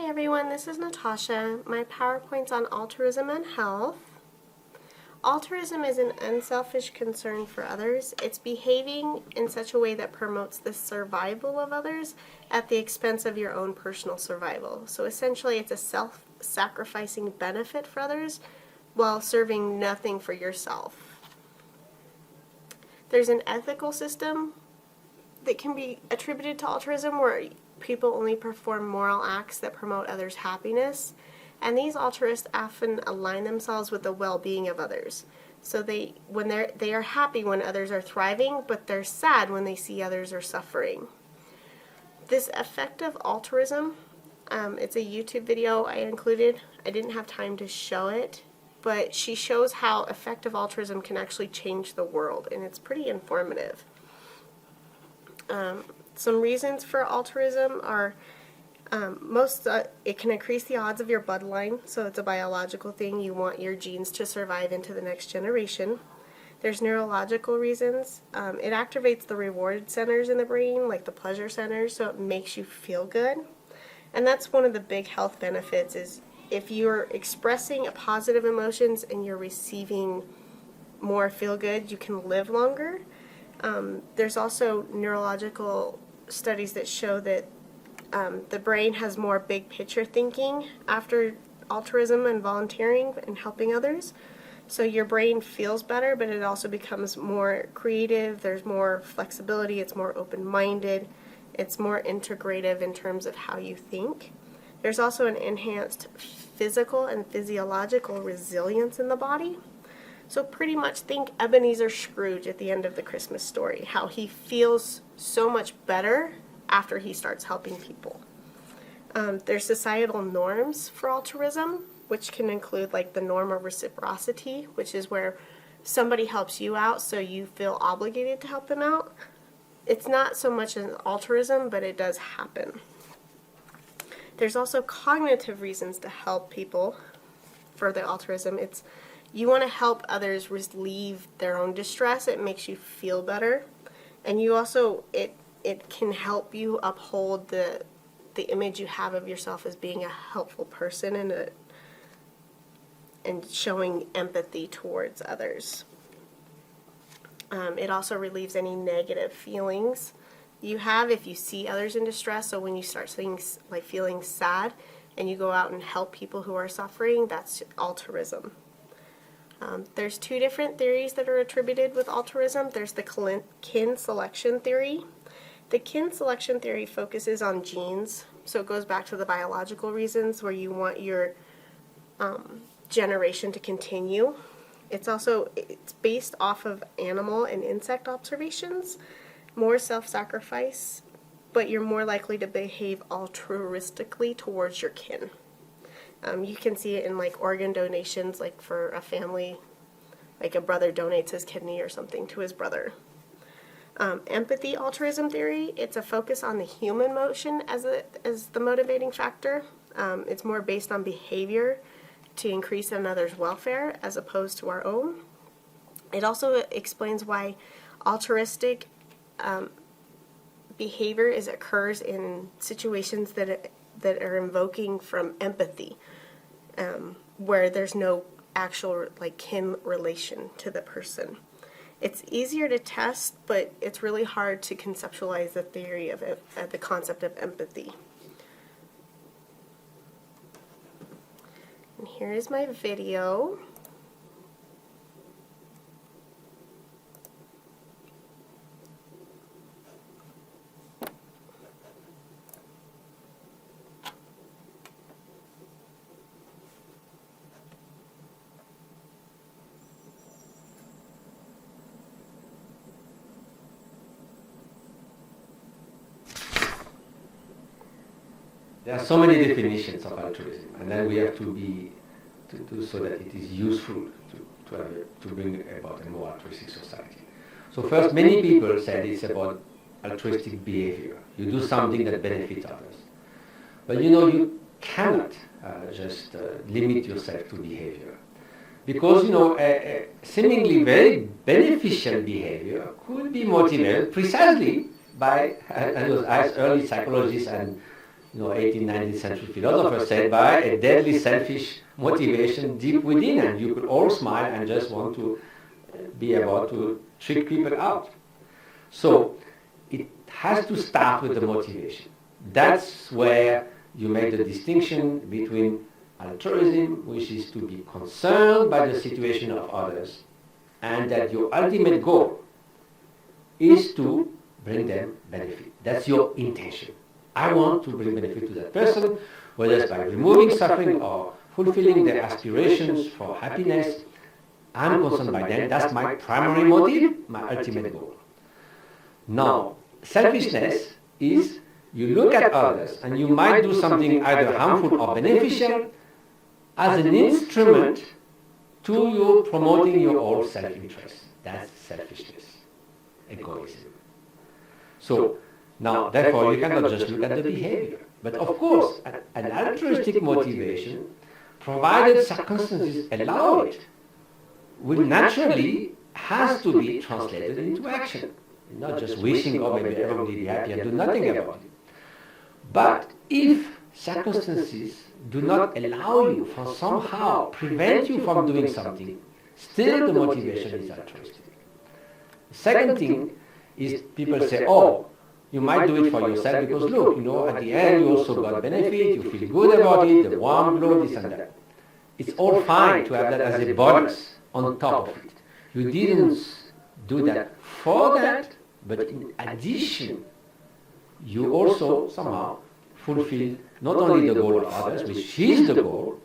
Hi everyone, this is Natasha. My PowerPoint's on altruism and health. Altruism is an unselfish concern for others. It's behaving in such a way that promotes the survival of others at the expense of your own personal survival. So essentially it's a self-sacrificing benefit for others while serving nothing for yourself. There's an ethical system that can be attributed to altruism where people only perform moral acts that promote others' happiness, and these altruists often align themselves with the well-being of others. So they are happy when others are thriving, but they're sad when they see others are suffering. This effective altruism, it's a YouTube video I included. I didn't have time to show it, but she shows how effective altruism can actually change the world, and it's pretty informative. Some reasons for altruism are it can increase the odds of your bloodline, so it's a biological thing. You want your genes to survive into the next generation. There's neurological reasons. It activates the reward centers in the brain, like the pleasure centers, so it makes you feel good. And that's one of the big health benefits is if you're expressing positive emotions and you're receiving more feel good, you can live longer. There's also neurological studies that show that the brain has more big picture thinking after altruism and volunteering and helping others. So your brain feels better, but it also becomes more creative, there's more flexibility, it's more open-minded, it's more integrative in terms of how you think. There's also an enhanced physical and physiological resilience in the body. So pretty much think Ebenezer Scrooge at the end of the Christmas story, how he feels so much better after he starts helping people. There's societal norms for altruism, which can include like the norm of reciprocity, which is where somebody helps you out so you feel obligated to help them out. It's not so much an altruism, but it does happen. There's also cognitive reasons to help people for the altruism. You want to help others relieve their own distress. It makes you feel better. And you also, it can help you uphold the image you have of yourself as being a helpful person and showing empathy towards others. It also relieves any negative feelings you have if you see others in distress. So when you start feeling sad and you go out and help people who are suffering, that's altruism. There's two different theories that are attributed with altruism. There's the kin selection theory. The kin selection theory focuses on genes, so it goes back to the biological reasons where you want your generation to continue. It's based off of animal and insect observations, more self-sacrifice, but you're more likely to behave altruistically towards your kin. You can see it in like organ donations, like for a family, like a brother donates his kidney or something to his brother. Empathy altruism theory, it's a focus on the human emotion as the motivating factor. It's more based on behavior to increase another's welfare as opposed to our own. It also explains why altruistic behavior occurs in situations that are invoking from empathy, where there's no actual kin relation to the person. It's easier to test, but it's really hard to conceptualize the theory of the concept of empathy. And here is my video. There are so many definitions of altruism, and then we have to do so that it is useful to bring about a more altruistic society. So first, many people said it's about altruistic behavior. You do something that benefits others. But you cannot just limit yourself to behavior. Because, a seemingly very beneficial behavior could be motivated precisely by, as early psychologists and 18th, 19th century philosophers said, by a deadly selfish motivation deep within, and you could all smile and just want to be about to trick people out. So it has to start with the motivation. That's where you make the distinction between altruism, which is to be concerned by the situation of others, and that your ultimate goal is to bring them benefit. That's your intention. I want to bring benefit to that person, whether it's by removing suffering or fulfilling their aspirations for happiness. I'm concerned by them. That's my primary motive, my ultimate goal. Now, selfishness is you look at others and you might do something either harmful or beneficial as an instrument to you promoting your own self-interest. That's selfishness, egoism. So, now, therefore, you cannot just look at the behavior. But of course, an altruistic motivation, provided circumstances allow it, will naturally has to be translated into action. Not just wishing, oh, maybe everyone will be happy and do nothing about it. But if circumstances do not allow you, or somehow prevent you from doing something, still the motivation is altruistic. The second thing is people say, oh, you might do it for yourself because look, at the end you also got benefit, you feel good about it, the warm glow, this and that. It's all fine to have that as a bonus on top of it. You didn't do that for that, but in addition, you also somehow fulfill not only the goal of others, which is the goal,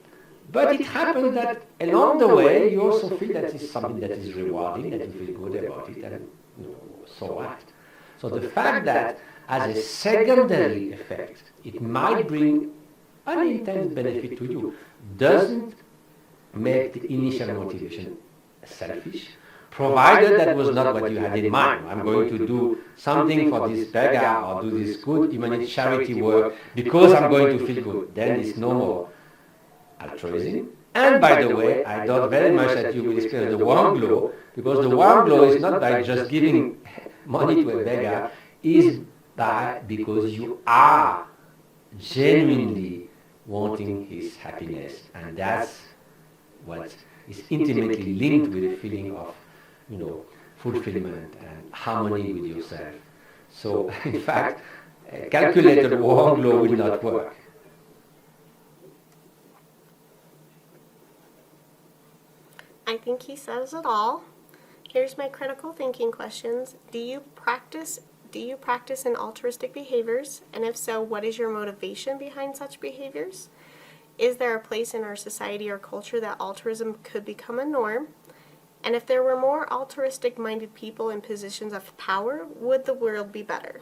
but it happened that along the way you also feel that it's something that is rewarding, that you feel good about it, and so what? So the fact that as a secondary effect, it might bring unintended benefit to you, doesn't make the initial motivation selfish, provided that was not what you had in mind. I'm going to do something for this beggar or do this good humanitarian charity work because I'm going to feel good. Then it's no more altruism. And by the way, I doubt very much that you will experience the warm glow, because the warm glow is not by just giving money to a beggar, is because you are genuinely wanting his happiness, and that's what is intimately linked with the feeling of fulfillment and harmony with yourself. So in fact, a calculated warm glow will not work. I think he says it all. Here's my critical thinking questions. Do you practice in altruistic behaviors? And if so, what is your motivation behind such behaviors? Is there a place in our society or culture that altruism could become a norm? And if there were more altruistic-minded people in positions of power, would the world be better?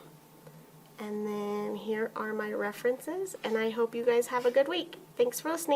And then here are my references, and I hope you guys have a good week. Thanks for listening.